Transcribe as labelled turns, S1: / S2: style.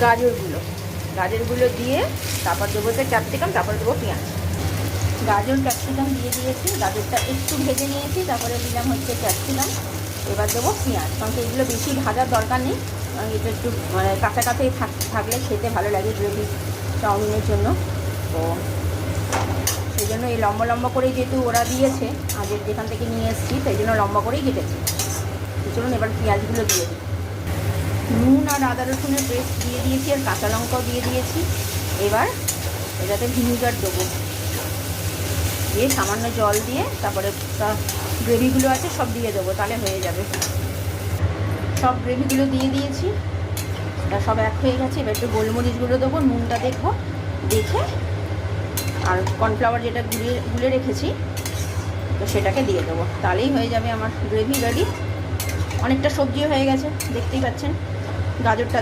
S1: গাজরগুলো দিয়ে তারপর দেবো হচ্ছে ক্যাপসিকাম, তারপরে দেবো পেঁয়াজ। গাজর ক্যাপসিকাম দিয়ে দিয়েছি, গাজরটা একটু ভেজে নিয়েছি, তারপরে দিলাম হচ্ছে ক্যাপসিকাম। এবার দেবো পেঁয়াজ, কারণ এগুলো বেশি ভাজার দরকার নেই, কারণ এটা একটু মানে কাঁচা কাঁচাই থাকলে খেতে ভালো লাগে গ্রেভি চাউমিনের জন্য। তো সেই জন্য এই লম্বা লম্বা করেই যেহেতু ওরা দিয়েছে, আগের যেখান থেকে নিয়ে এসেছি, সেই জন্য লম্বা করেই কেটেছি। চলুন এবার পেঁয়াজগুলো দিয়ে দিই। নুন আর আদা রসুনের পেস্ট দিয়ে দিয়েছি, আর কাঁচা লঙ্কাও দিয়ে দিয়েছি। এবার এটাতে ভিনিগার দেবো, দিয়ে সামান্য জল দিয়ে তারপরে গ্রেভিগুলো আছে সব দিয়ে দেবো, তাহলে হয়ে যাবে। সব গ্রেভিগুলো দিয়ে দিয়েছি, এটা সব এক হয়ে গেছে। এবার একটু গোলমরিচগুলো দেবো, নুনটা দেখে আর কর্নফ্লাওয়ার যেটা গুলে রেখেছি তো সেটাকে দিয়ে দেবো, তাহলেই হয়ে যাবে আমার গ্রেভি রেডি। অনেকটা সবজি হয়ে গেছে, দেখতেই পাচ্ছেন গাজরটা